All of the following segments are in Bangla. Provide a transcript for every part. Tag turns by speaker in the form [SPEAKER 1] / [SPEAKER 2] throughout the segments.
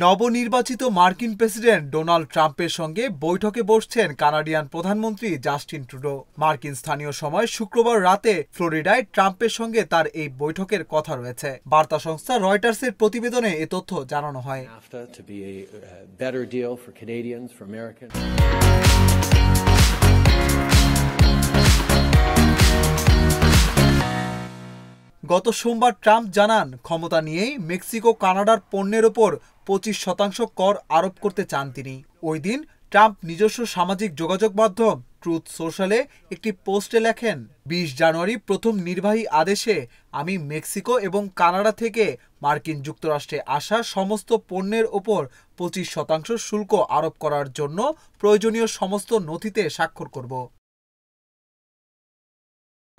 [SPEAKER 1] নবনির্বাচিত মার্কিন প্রেসিডেন্ট ডোনাল্ড ট্রাম্পের সঙ্গে বৈঠকে বসছেন কানাডিয়ান প্রধানমন্ত্রী জাস্টিন ট্রুডো। মার্কিন স্থানীয় সময় শুক্রবার রাতে ফ্লোরিডায় ট্রাম্পের সঙ্গে তার এই বৈঠকের কথা রয়েছে। বার্তা সংস্থা রয়টার্সের প্রতিবেদনে এ তথ্য জানানো হয়। গত সোমবার ট্রাম্প জানান, ক্ষমতা নিয়েই মেক্সিকো কানাডার পণ্যের ওপর 25% কর আরোপ করতে চান তিনি। ওই দিন ট্রাম্প নিজস্ব সামাজিক যোগাযোগ মাধ্যম ট্রুথ সোশ্যালে একটি পোস্টে লেখেন, 20 জানুয়ারি প্রথম নির্বাহী আদেশে আমি মেক্সিকো এবং কানাডা থেকে মার্কিন যুক্তরাষ্ট্রে আসা সমস্ত পণ্যের ওপর 25% শুল্ক আরোপ করার জন্য প্রয়োজনীয় সমস্ত নথিতে স্বাক্ষর করব।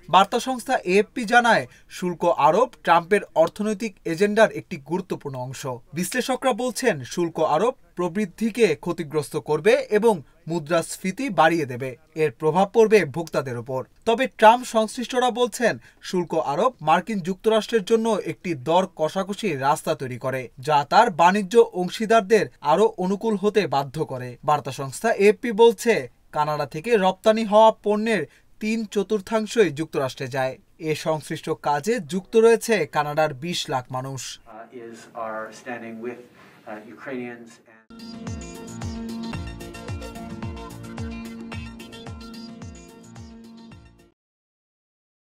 [SPEAKER 1] বার্তা সংস্থা এএফপি জানায়, শুল্ক আরোপ ট্রাম্পের অর্থনৈতিক এজেন্ডার একটি গুরুত্বপূর্ণ অংশ। বিশ্লেষকরা বলছেন, শুল্ক আরোপ প্রবৃদ্ধিকে ক্ষতিগ্রস্ত করবে এবং মুদ্রাস্ফীতি বাড়িয়ে দেবে। এর প্রভাব পড়বে ভোক্তাদের উপর। তবে ট্রাম্প সংশ্লিষ্টরা বলছেন, শুল্ক আরোপ মার্কিন যুক্তরাষ্ট্রের জন্য একটি দর কষাকষির রাস্তা তৈরি করে, যা তার বাণিজ্য অংশীদারদের আরও অনুকূল হতে বাধ্য করে। বার্তা সংস্থা এএফপি বলছে, কানাডা থেকে রপ্তানি হওয়া পণ্যের 3/4 যুক্তরাষ্ট্রে যায়। এ সংশ্লিষ্ট কাজে যুক্ত রয়েছে কানাডার 20 লাখ মানুষ।